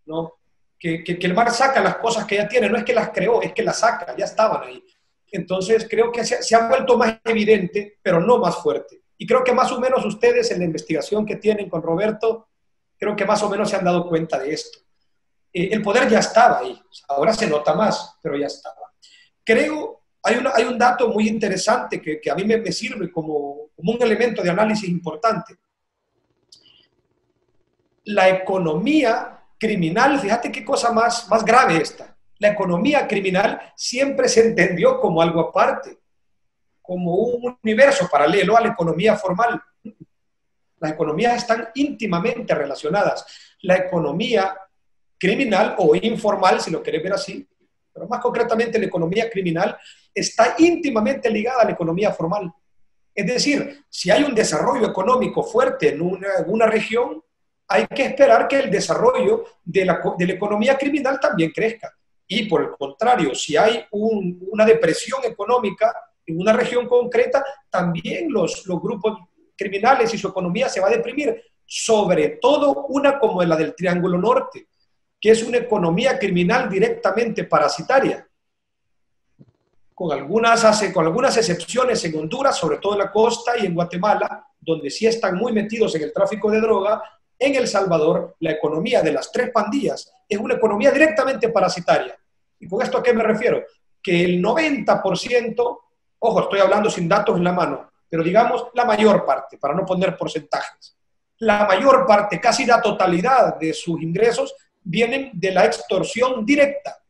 ¿no? Que el mar saca las cosas que ya tiene, no es que las creó, es que las saca, ya estaban ahí. Entonces creo que se ha vuelto más evidente, pero no más fuerte. Y creo que más o menos ustedes en la investigación que tienen con Roberto, creo que más o menos se han dado cuenta de esto. El poder ya estaba ahí, ahora se nota más, pero ya estaba. hay un dato muy interesante que a mí me sirve como un elemento de análisis importante. La economía criminal, fíjate qué cosa más grave esta. La economía criminal siempre se entendió como algo aparte, como un universo paralelo a la economía formal. Las economías están íntimamente relacionadas. La economía criminal o informal, si lo querés ver así, pero más concretamente la economía criminal, está íntimamente ligada a la economía formal. Es decir, si hay un desarrollo económico fuerte en una región, hay que esperar que el desarrollo de la economía criminal también crezca. Y por el contrario, si hay una depresión económica en una región concreta, también los grupos criminales y su economía se va a deprimir, sobre todo una como la del Triángulo Norte, que es una economía criminal directamente parasitaria, con algunas excepciones en Honduras, sobre todo en la costa, y en Guatemala, donde sí están muy metidos en el tráfico de droga. En El Salvador, la economía de las tres pandillas es una economía directamente parasitaria. ¿Y con esto a qué me refiero? Que el 90%, ojo, estoy hablando sin datos en la mano, pero digamos la mayor parte, para no poner porcentajes, la mayor parte, casi la totalidad de sus ingresos vienen de la extorsión directa,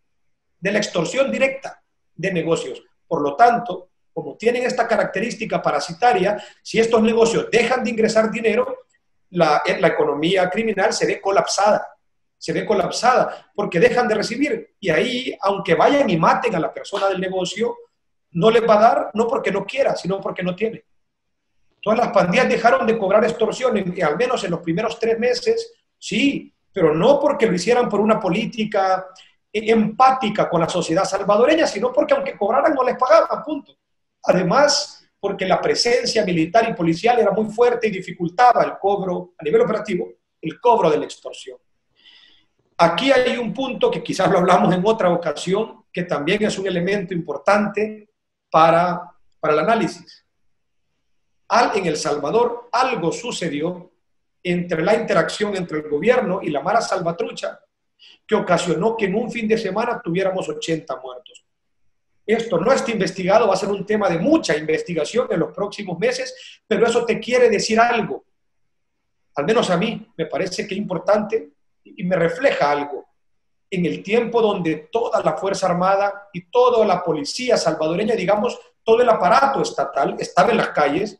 de negocios. Por lo tanto, como tienen esta característica parasitaria, si estos negocios dejan de ingresar dinero, la economía criminal se ve colapsada porque dejan de recibir. Y ahí, aunque vayan y maten a la persona del negocio, no les va a dar, no porque no quiera, sino porque no tiene. Todas las pandillas dejaron de cobrar extorsión, al menos en los primeros 3 meses, sí, pero no porque lo hicieran por una política empática con la sociedad salvadoreña, sino porque aunque cobraran no les pagaban, punto. Además, porque la presencia militar y policial era muy fuerte y dificultaba el cobro, a nivel operativo, el cobro de la extorsión. Aquí hay un punto que quizás lo hablamos en otra ocasión, que también es un elemento importante para el análisis. En El Salvador algo sucedió entre la interacción entre el gobierno y la Mara Salvatrucha, que ocasionó que en un fin de semana tuviéramos 80 muertos. Esto no está investigado, va a ser un tema de mucha investigación en los próximos meses, pero eso te quiere decir algo. Al menos a mí me parece que es importante y me refleja algo. En el tiempo donde toda la Fuerza Armada y toda la policía salvadoreña, digamos, todo el aparato estatal estaba en las calles,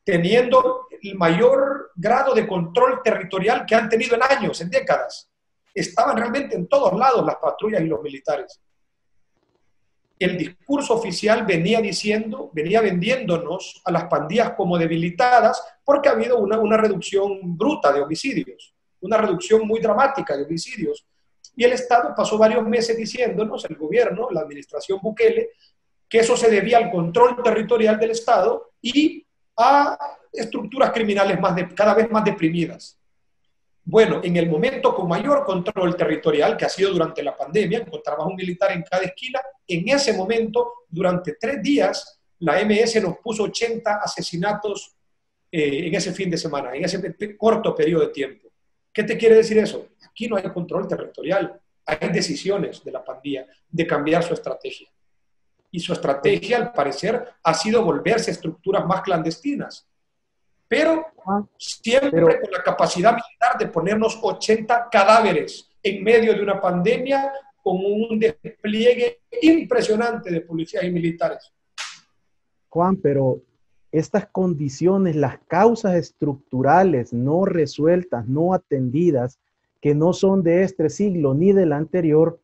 teniendo el mayor grado de control territorial que han tenido en años, en décadas. Estaban realmente en todos lados las patrullas y los militares. El discurso oficial venía vendiéndonos a las pandillas como debilitadas porque ha habido una reducción bruta de homicidios, una reducción muy dramática de homicidios. Y el Estado pasó varios meses diciéndonos, el gobierno, la administración Bukele, que eso se debía al control territorial del Estado y a estructuras criminales cada vez más deprimidas. Bueno, en el momento con mayor control territorial, que ha sido durante la pandemia, encontramos un militar en cada esquina. En ese momento, durante 3 días, la MS nos puso 80 asesinatos en ese fin de semana, en ese corto periodo de tiempo. ¿Qué te quiere decir eso? Aquí no hay control territorial, hay decisiones de la pandilla de cambiar su estrategia. Y su estrategia, al parecer, ha sido volverse estructuras más clandestinas. Pero siempre con la capacidad militar de ponernos 80 cadáveres en medio de una pandemia con un despliegue impresionante de policías y militares. Juan, pero estas condiciones, las causas estructurales no resueltas, no atendidas, que no son de este siglo ni del anterior,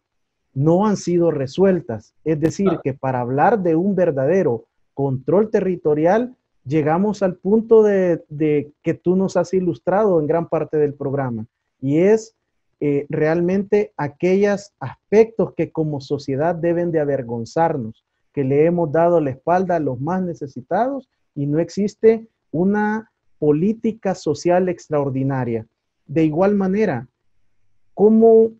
no han sido resueltas. Es decir, que para hablar de un verdadero control territorial, llegamos al punto de que tú nos has ilustrado en gran parte del programa, y es realmente aquellos aspectos que como sociedad deben de avergonzarnos, que le hemos dado la espalda a los más necesitados y no existe una política social extraordinaria. De igual manera, ¿cómo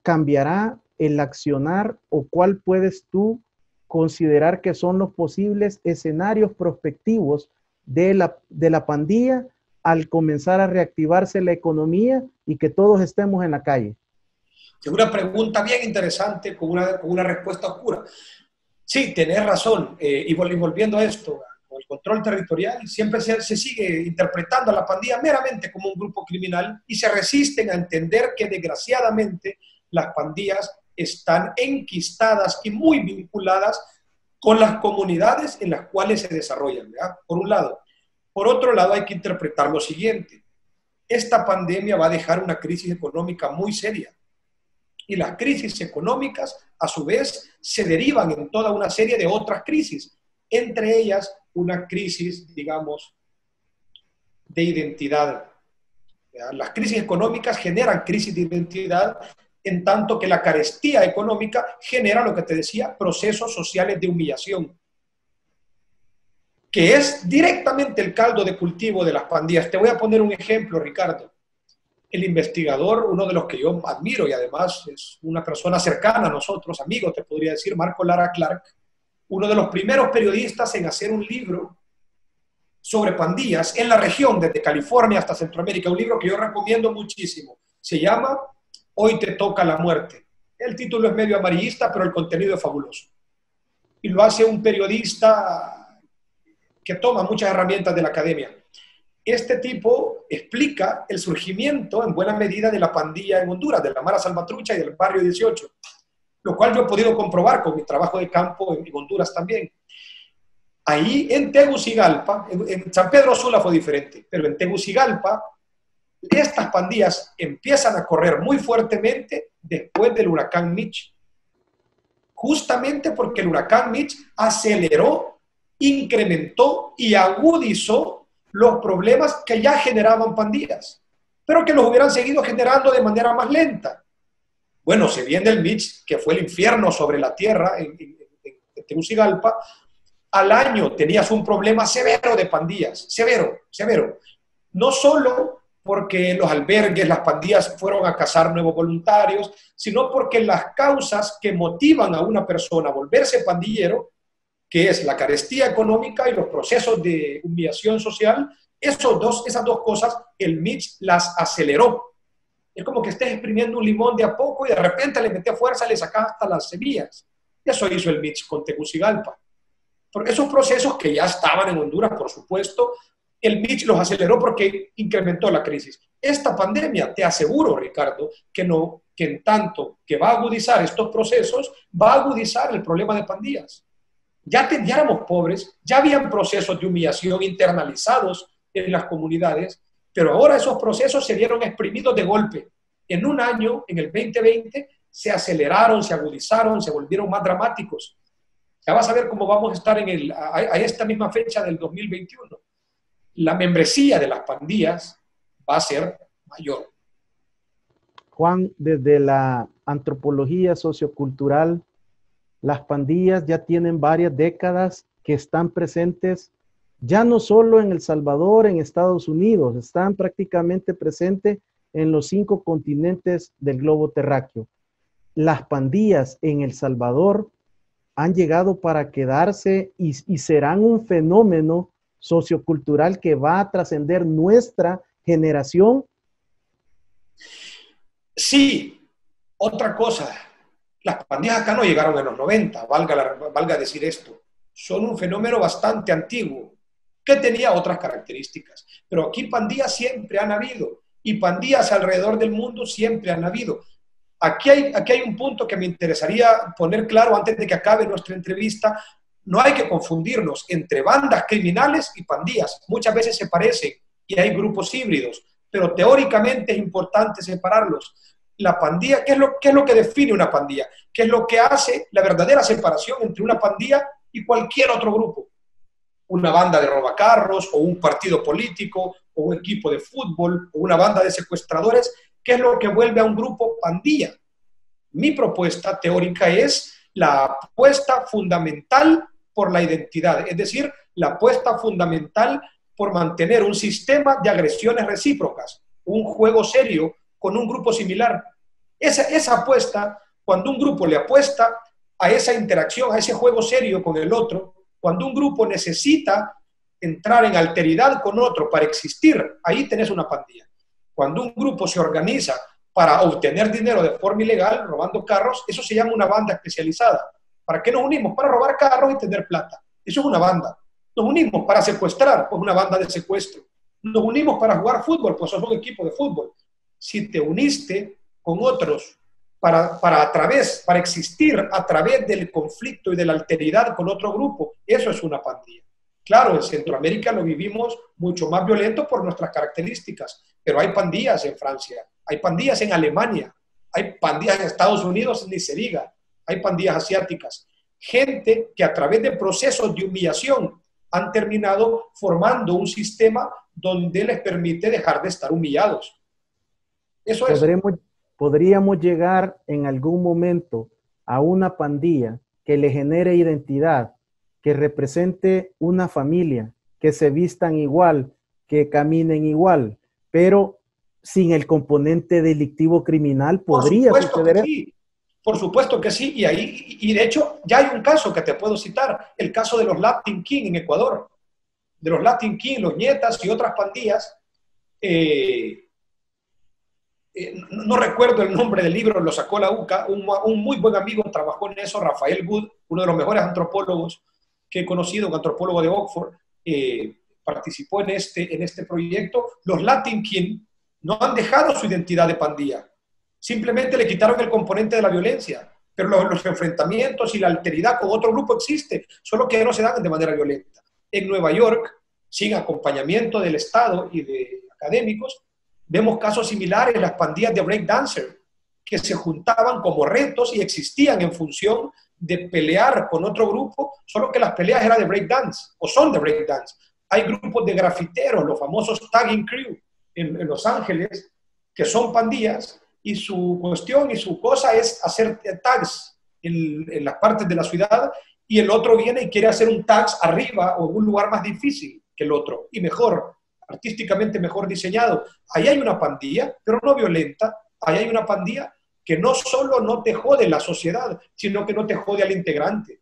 cambiará el accionar o cuál puedes tú considerar que son los posibles escenarios prospectivos de la pandilla al comenzar a reactivarse la economía y que todos estemos en la calle? Es una pregunta bien interesante con una respuesta oscura. Sí, tenés razón. Y volviendo a esto, con el control territorial, siempre se sigue interpretando a la pandilla meramente como un grupo criminal y se resisten a entender que desgraciadamente las pandillas están enquistadas y muy vinculadas con las comunidades en las cuales se desarrollan, ¿verdad? Por un lado. Por otro lado, hay que interpretar lo siguiente. Esta pandemia va a dejar una crisis económica muy seria. Y las crisis económicas, a su vez, se derivan en toda una serie de otras crisis, entre ellas una crisis, digamos, de identidad. Las crisis económicas generan crisis de identidad, en tanto que la carestía económica genera, lo que te decía, procesos sociales de humillación, que es directamente el caldo de cultivo de las pandillas. Te voy a poner un ejemplo, Ricardo. El investigador, uno de los que yo admiro y además es una persona cercana a nosotros, amigo, te podría decir, Marco Lara Clark, uno de los primeros periodistas en hacer un libro sobre pandillas en la región, desde California hasta Centroamérica, un libro que yo recomiendo muchísimo. Se llama Hoy te toca la muerte. El título es medio amarillista, pero el contenido es fabuloso. Y lo hace un periodista que toma muchas herramientas de la academia. Este tipo explica el surgimiento en buena medida de la pandilla en Honduras, de la Mara Salvatrucha y del Barrio 18, lo cual yo he podido comprobar con mi trabajo de campo en Honduras también. Ahí en Tegucigalpa, en San Pedro Sula fue diferente, pero en Tegucigalpa estas pandillas empiezan a correr muy fuertemente después del huracán Mitch, justamente porque el huracán Mitch aceleró, incrementó y agudizó los problemas que ya generaban pandillas, pero que los hubieran seguido generando de manera más lenta. Bueno, se viene el Mitch, que fue el infierno sobre la tierra en Tegucigalpa. Al año tenías un problema severo de pandillas, severo. No solo porque los albergues, las pandillas fueron a cazar nuevos voluntarios, sino porque las causas que motivan a una persona a volverse pandillero, que es la carestía económica y los procesos de humillación social, esas dos cosas, el Mitch las aceleró. Es como que estés exprimiendo un limón de a poco y de repente le metes fuerza y le sacas hasta las semillas. Eso hizo el Mitch con Tegucigalpa. Porque esos procesos que ya estaban en Honduras, por supuesto, el Mitch los aceleró porque incrementó la crisis. Esta pandemia, te aseguro, Ricardo, que en tanto que va a agudizar estos procesos, va a agudizar el problema de pandillas. Ya éramos pobres, ya habían procesos de humillación internalizados en las comunidades, pero ahora esos procesos se vieron exprimidos de golpe. En un año, en el 2020, se aceleraron, se agudizaron, se volvieron más dramáticos. Ya vas a ver cómo vamos a estar a esta misma fecha del 2021. La membresía de las pandillas va a ser mayor. Juan, desde la antropología sociocultural, las pandillas ya tienen varias décadas que están presentes, ya no solo en El Salvador, en Estados Unidos, están prácticamente presentes en los 5 continentes del globo terráqueo. Las pandillas en El Salvador han llegado para quedarse y serán un fenómeno sociocultural que va a trascender nuestra generación. Sí, otra cosa. Las pandillas acá no llegaron en los 90, valga decir esto. Son un fenómeno bastante antiguo, que tenía otras características. Pero aquí pandillas siempre han habido, y pandillas alrededor del mundo siempre han habido. Aquí hay un punto que me interesaría poner claro antes de que acabe nuestra entrevista. No hay que confundirnos entre bandas criminales y pandillas. Muchas veces se parecen y hay grupos híbridos, pero teóricamente es importante separarlos. La pandilla, ¿qué es lo que define una pandilla? ¿Qué es lo que hace la verdadera separación entre una pandilla y cualquier otro grupo? Una banda de robacarros, o un partido político, o un equipo de fútbol, o una banda de secuestradores. ¿Qué es lo que vuelve a un grupo pandilla? Mi propuesta teórica es la apuesta fundamental por la identidad, es decir, la apuesta fundamental por mantener un sistema de agresiones recíprocas, un juego serio con un grupo similar. Esa apuesta, cuando un grupo le apuesta a esa interacción, a ese juego serio con el otro, cuando un grupo necesita entrar en alteridad con otro para existir, ahí tenés una pandilla. Cuando un grupo se organiza para obtener dinero de forma ilegal, robando carros, eso se llama una banda especializada. ¿Para qué nos unimos? Para robar carros y tener plata. Eso es una banda. Nos unimos para secuestrar, pues una banda de secuestro. Nos unimos para jugar fútbol, pues sos un equipo de fútbol. Si te uniste con otros para existir a través del conflicto y de la alteridad con otro grupo, eso es una pandilla. Claro, en Centroamérica lo vivimos mucho más violento por nuestras características, pero hay pandillas en Francia, hay pandillas en Alemania, hay pandillas en Estados Unidos, ni se diga, hay pandillas asiáticas. Gente que a través de procesos de humillación han terminado formando un sistema donde les permite dejar de estar humillados. Eso es. Podríamos llegar en algún momento a una pandilla que le genere identidad, que represente una familia, que se vistan igual, que caminen igual, pero sin el componente delictivo criminal. ¿Podría suceder eso? Sí. Por supuesto que sí, y de hecho ya hay un caso que te puedo citar, el caso de los Latin King en Ecuador, de los Latin King, los Nietas y otras pandillas. No recuerdo el nombre del libro, lo sacó la UCA, un muy buen amigo trabajó en eso, Rafael Wood, uno de los mejores antropólogos que he conocido, un antropólogo de Oxford, participó en este proyecto. Los Latin King no han dejado su identidad de pandilla, simplemente le quitaron el componente de la violencia, pero los enfrentamientos y la alteridad con otro grupo existe, solo que no se dan de manera violenta. En Nueva York, sin acompañamiento del Estado y de académicos, vemos casos similares, las pandillas de breakdancer, que se juntaban como retos y existían en función de pelear con otro grupo, solo que las peleas eran de breakdance, o son de breakdance. Hay grupos de grafiteros, los famosos tagging crew en Los Ángeles, que son pandillas, y su cuestión y su cosa es hacer tags en las partes de la ciudad, y el otro viene y quiere hacer un tags arriba o en un lugar más difícil que el otro, y mejor, artísticamente mejor diseñado. Ahí hay una pandilla, pero no violenta. Ahí hay una pandilla que no solo no te jode la sociedad, sino que no te jode al integrante.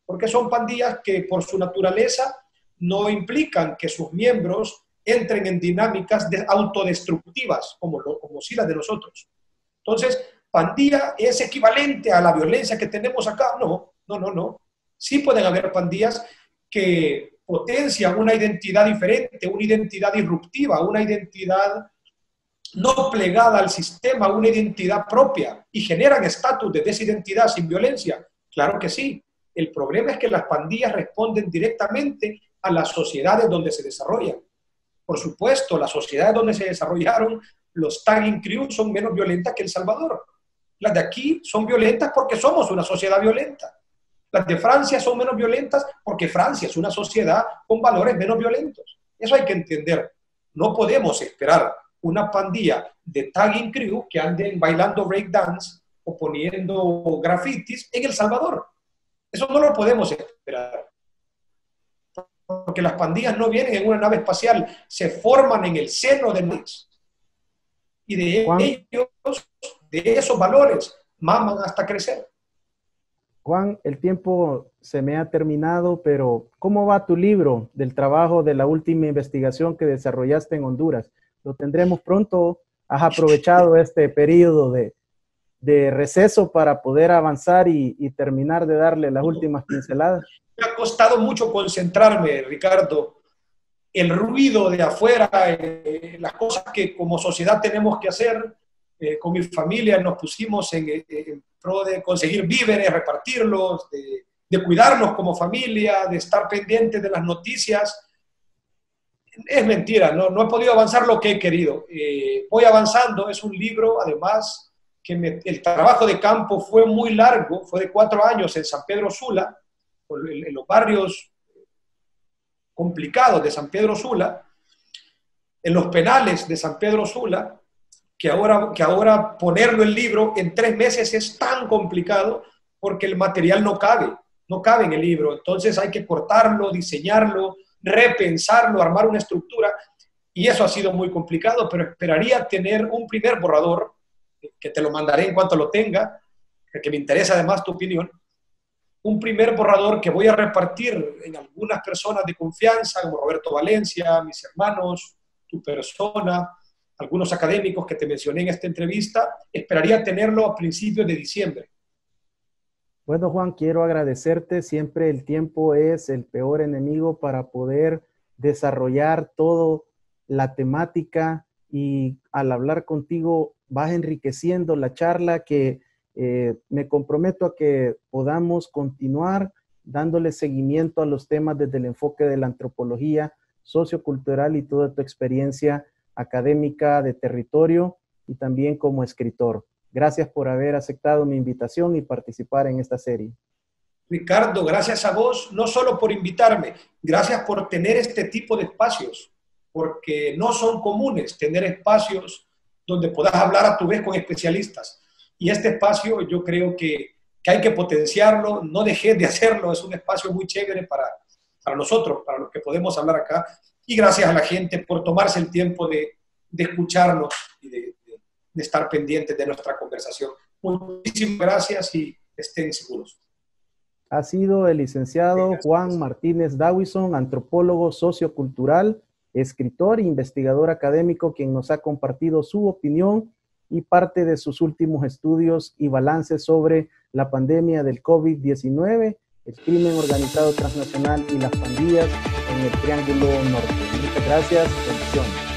Porque son pandillas que por su naturaleza no implican que sus miembros entren en dinámicas autodestructivas, como sí las de nosotros. Entonces, pandilla es equivalente a la violencia que tenemos acá. No. Sí pueden haber pandillas que potencian una identidad diferente, una identidad disruptiva, una identidad no plegada al sistema, una identidad propia, y generan estatus de desidentidad sin violencia. Claro que sí. El problema es que las pandillas responden directamente a las sociedades donde se desarrollan. Por supuesto, las sociedades donde se desarrollaron, los tagging crew son menos violentas que El Salvador. Las de aquí son violentas porque somos una sociedad violenta. Las de Francia son menos violentas porque Francia es una sociedad con valores menos violentos. Eso hay que entender. No podemos esperar una pandilla de tagging crew que anden bailando breakdance o poniendo grafitis en El Salvador. Eso no lo podemos esperar. Porque las pandillas no vienen en una nave espacial, se forman en el seno del país. Y de esos valores, maman hasta crecer. Juan, el tiempo se me ha terminado, pero ¿cómo va tu libro del trabajo de la última investigación que desarrollaste en Honduras? ¿Lo tendremos pronto? ¿Has aprovechado este periodo de receso para poder avanzar y terminar de darle las últimas pinceladas? Me ha costado mucho concentrarme, Ricardo. El ruido de afuera, las cosas que como sociedad tenemos que hacer. Con mi familia nos pusimos en pro de conseguir víveres, repartirlos, de cuidarnos como familia, de estar pendientes de las noticias. Es mentira, no he podido avanzar lo que he querido. Voy avanzando, es un libro, además, que el trabajo de campo fue muy largo, fue de 4 años en San Pedro Sula, en los barrios complicados de San Pedro Sula, en los penales de San Pedro Sula, que ahora ponerlo en libro en 3 meses es tan complicado porque el material no cabe en el libro. Entonces hay que cortarlo, diseñarlo, repensarlo, armar una estructura, y eso ha sido muy complicado, pero esperaría tener un primer borrador, que te lo mandaré en cuanto lo tenga, que me interesa además tu opinión, un primer borrador que voy a repartir en algunas personas de confianza, como Roberto Valencia, mis hermanos, tu persona, algunos académicos que te mencioné en esta entrevista. Esperaría tenerlo a principios de diciembre. Bueno, Juan, quiero agradecerte. Siempre el tiempo es el peor enemigo para poder desarrollar toda la temática y al hablar contigo vas enriqueciendo la charla que me comprometo a que podamos continuar dándole seguimiento a los temas desde el enfoque de la antropología sociocultural y toda tu experiencia académica de territorio y también como escritor. Gracias por haber aceptado mi invitación y participar en esta serie. Ricardo, gracias a vos, no solo por invitarme, gracias por tener este tipo de espacios, porque no son comunes tener espacios donde puedas hablar a tu vez con especialistas. Y este espacio yo creo que hay que potenciarlo, no dejes de hacerlo, es un espacio muy chévere para nosotros, para los que podemos hablar acá. Y gracias a la gente por tomarse el tiempo de escucharnos y de estar pendientes de nuestra conversación. Muchísimas gracias y estén seguros. Ha sido el licenciado Juan Martínez Dawison, antropólogo sociocultural, escritor e investigador académico, quien nos ha compartido su opinión y parte de sus últimos estudios y balances sobre la pandemia del COVID-19, el crimen organizado transnacional y las pandillas en el Triángulo Norte. Muchas gracias. Bendiciones.